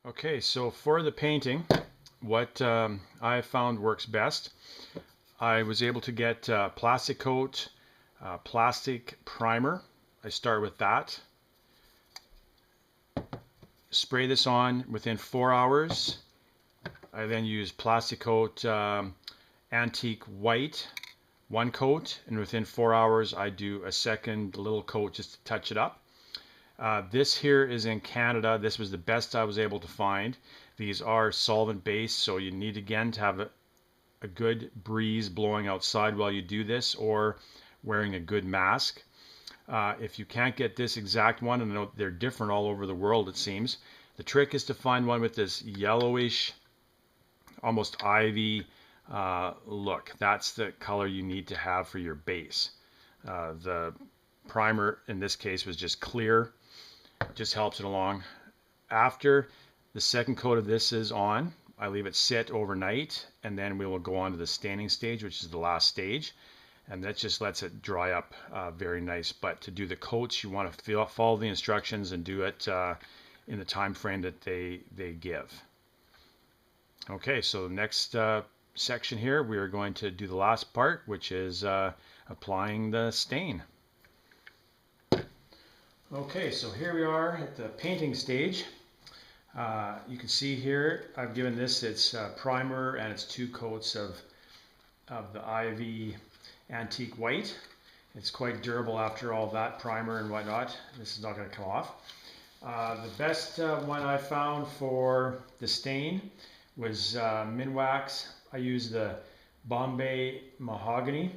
Okay, so for the painting, what I found works best, I was able to get plastic coat, plastic primer. I start with that. Spray this on within 4 hours. I then use plastic coat antique white, one coat, and within 4 hours I do a second little coat just to touch it up. This here is in Canada. This was the best I was able to find. These are solvent based, so you need again to have a good breeze blowing outside while you do this, or wearing a good mask. If you can't get this exact one, and I know they're different all over the world it seems, the trick is to find one with this yellowish, almost ivy look. That's the color you need to have for your base. The primer in this case was just clear. Just helps it along. After the second coat of this is on, I leave it sit overnight, and then we will go on to the staining stage, which is the last stage, and that just lets it dry up very nice. But to do the coats, you want to follow the instructions and do it in the time frame that they give. Okay, so the next section here, we are going to do the last part, which is applying the stain. Okay, so here we are at the painting stage. You can see here I've given this its primer and its 2 coats of the Ivy antique white. It's quite durable after all that primer and whatnot. This is not going to come off. The best one I found for the stain was Minwax. I used the Bombay Mahogany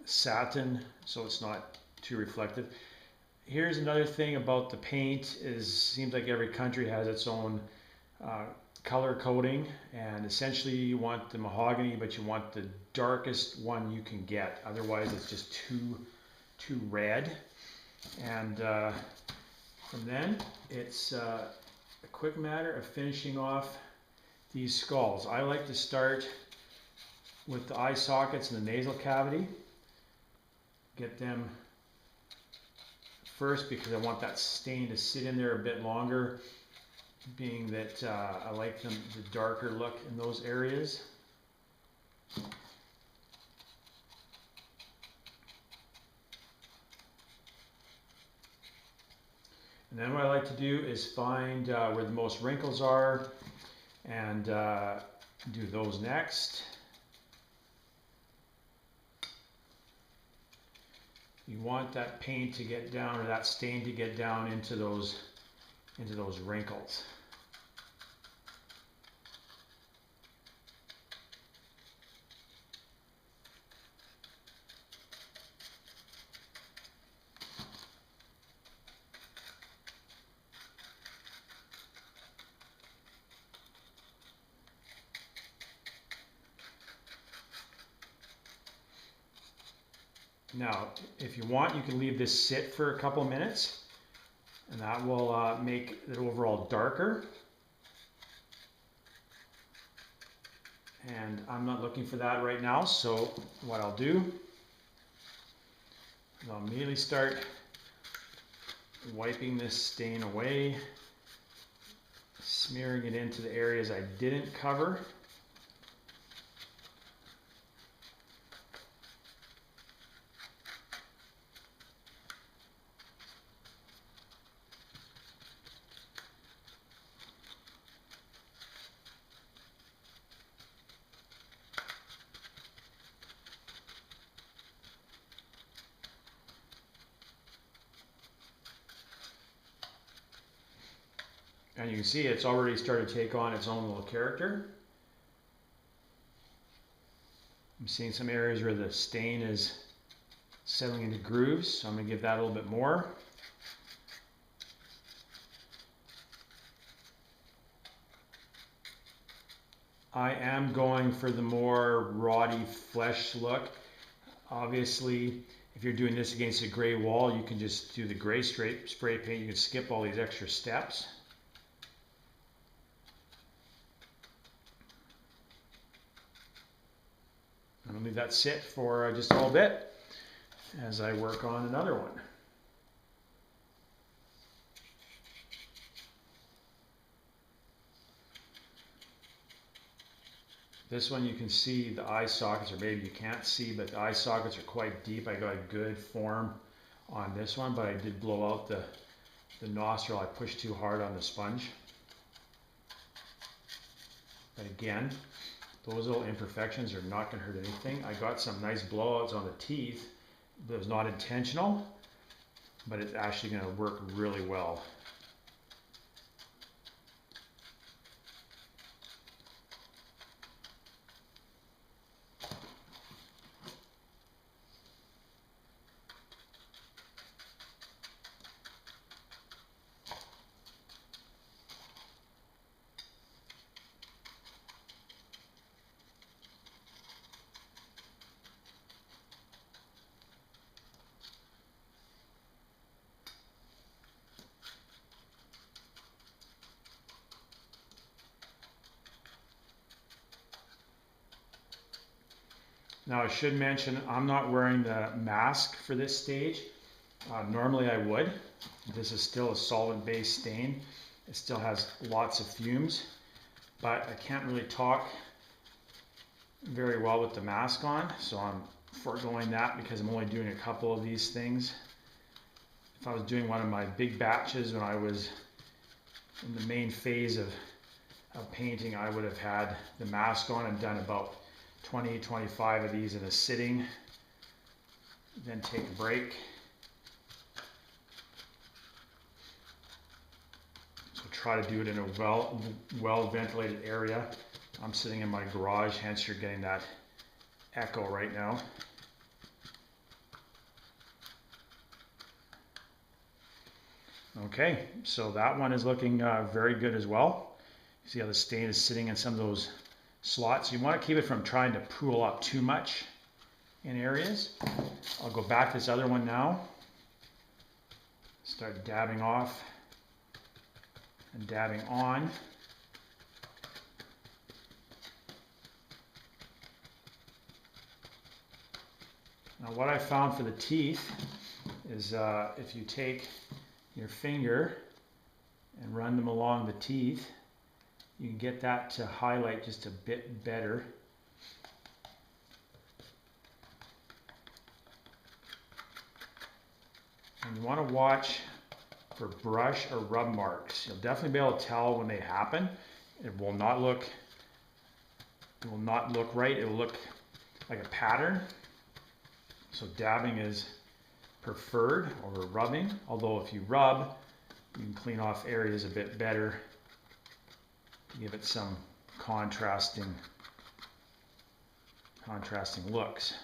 satin, so it's not too reflective. Here's another thing about the paint is seems like every country has its own color coding, and essentially you want the mahogany, but you want the darkest one you can get. Otherwise it's just too red. And from then it's a quick matter of finishing off these skulls. I like to start with the eye sockets and the nasal cavity. Get them first because I want that stain to sit in there a bit longer, being that I like the darker look in those areas. And then what I like to do is find where the most wrinkles are and do those next. You want that paint to get down, or that stain to get down into those wrinkles. Now, if you want, you can leave this sit for a couple of minutes, and that will make it overall darker. And I'm not looking for that right now, so what I'll do is I'll immediately start wiping this stain away, smearing it into the areas I didn't cover. And you can see it's already started to take on its own little character. I'm seeing some areas where the stain is settling into grooves, so I'm going to give that a little bit more. I am going for the more rotty flesh look. Obviously, if you're doing this against a gray wall, you can just do the gray spray paint. You can skip all these extra steps. I'm going to leave that sit for just a little bit as I work on another one. This one you can see the eye sockets, or maybe you can't see, but the eye sockets are quite deep. I got a good form on this one, but I did blow out the nostril. I pushed too hard on the sponge. But again, those little imperfections are not going to hurt anything. I got some nice blowouts on the teeth. That was not intentional, but it's actually going to work really well. Now I should mention I'm not wearing the mask for this stage. Normally I would. This is still a solid base stain. It still has lots of fumes, but I can't really talk very well with the mask on, so I'm foregoing that because I'm only doing a couple of these things. If I was doing one of my big batches when I was in the main phase of painting, I would have had the mask on and done about 20-25 of these in a sitting, then take a break. So try to do it in a well ventilated area. I'm sitting in my garage, hence you're getting that echo right now. Okay, so that one is looking very good as well. You see how the stain is sitting in some of those slots. You want to keep it from trying to pool up too much in areas. I'll go back to this other one now. Start dabbing off and dabbing on. Now what I found for the teeth is if you take your finger and run them along the teeth, you can get that to highlight just a bit better. And you want to watch for brush or rub marks. You'll definitely be able to tell when they happen. It will not look right. It will look like a pattern. So dabbing is preferred over rubbing, although if you rub, you can clean off areas a bit better. Give it some contrasting looks.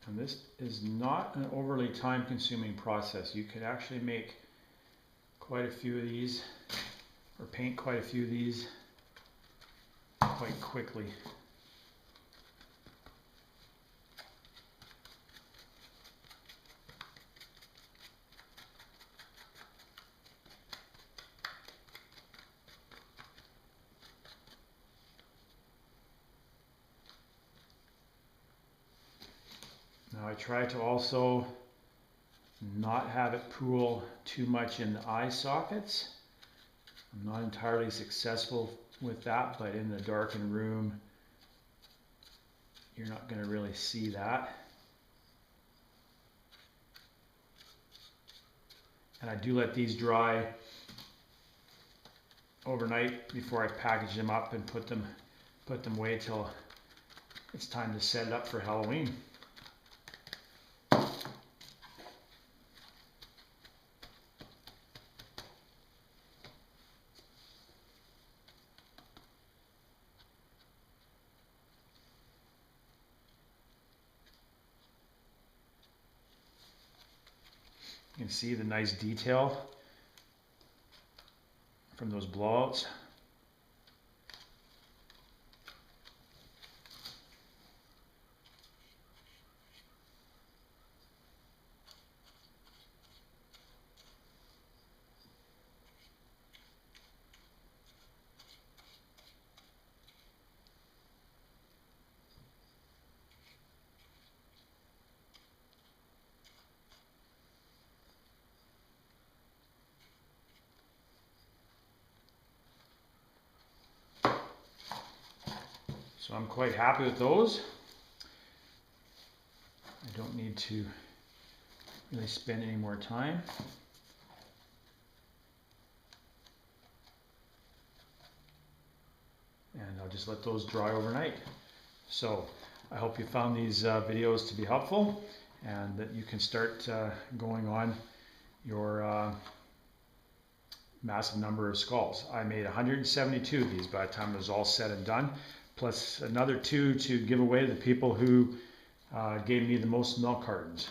And this is not an overly time-consuming process. You could actually make quite a few of these, or paint quite a few of these quite quickly. Now I try to also not have it pool too much in the eye sockets. I'm not entirely successful with that, but in the darkened room, you're not going to really see that. And I do let these dry overnight before I package them up and put them away till it's time to set it up for Halloween. You can see the nice detail from those blowouts. I'm quite happy with those. I don't need to really spend any more time. And I'll just let those dry overnight. So I hope you found these videos to be helpful and that you can start going on your massive number of skulls. I made 172 of these by the time it was all said and done, plus another 2 to give away to the people who gave me the most milk cartons.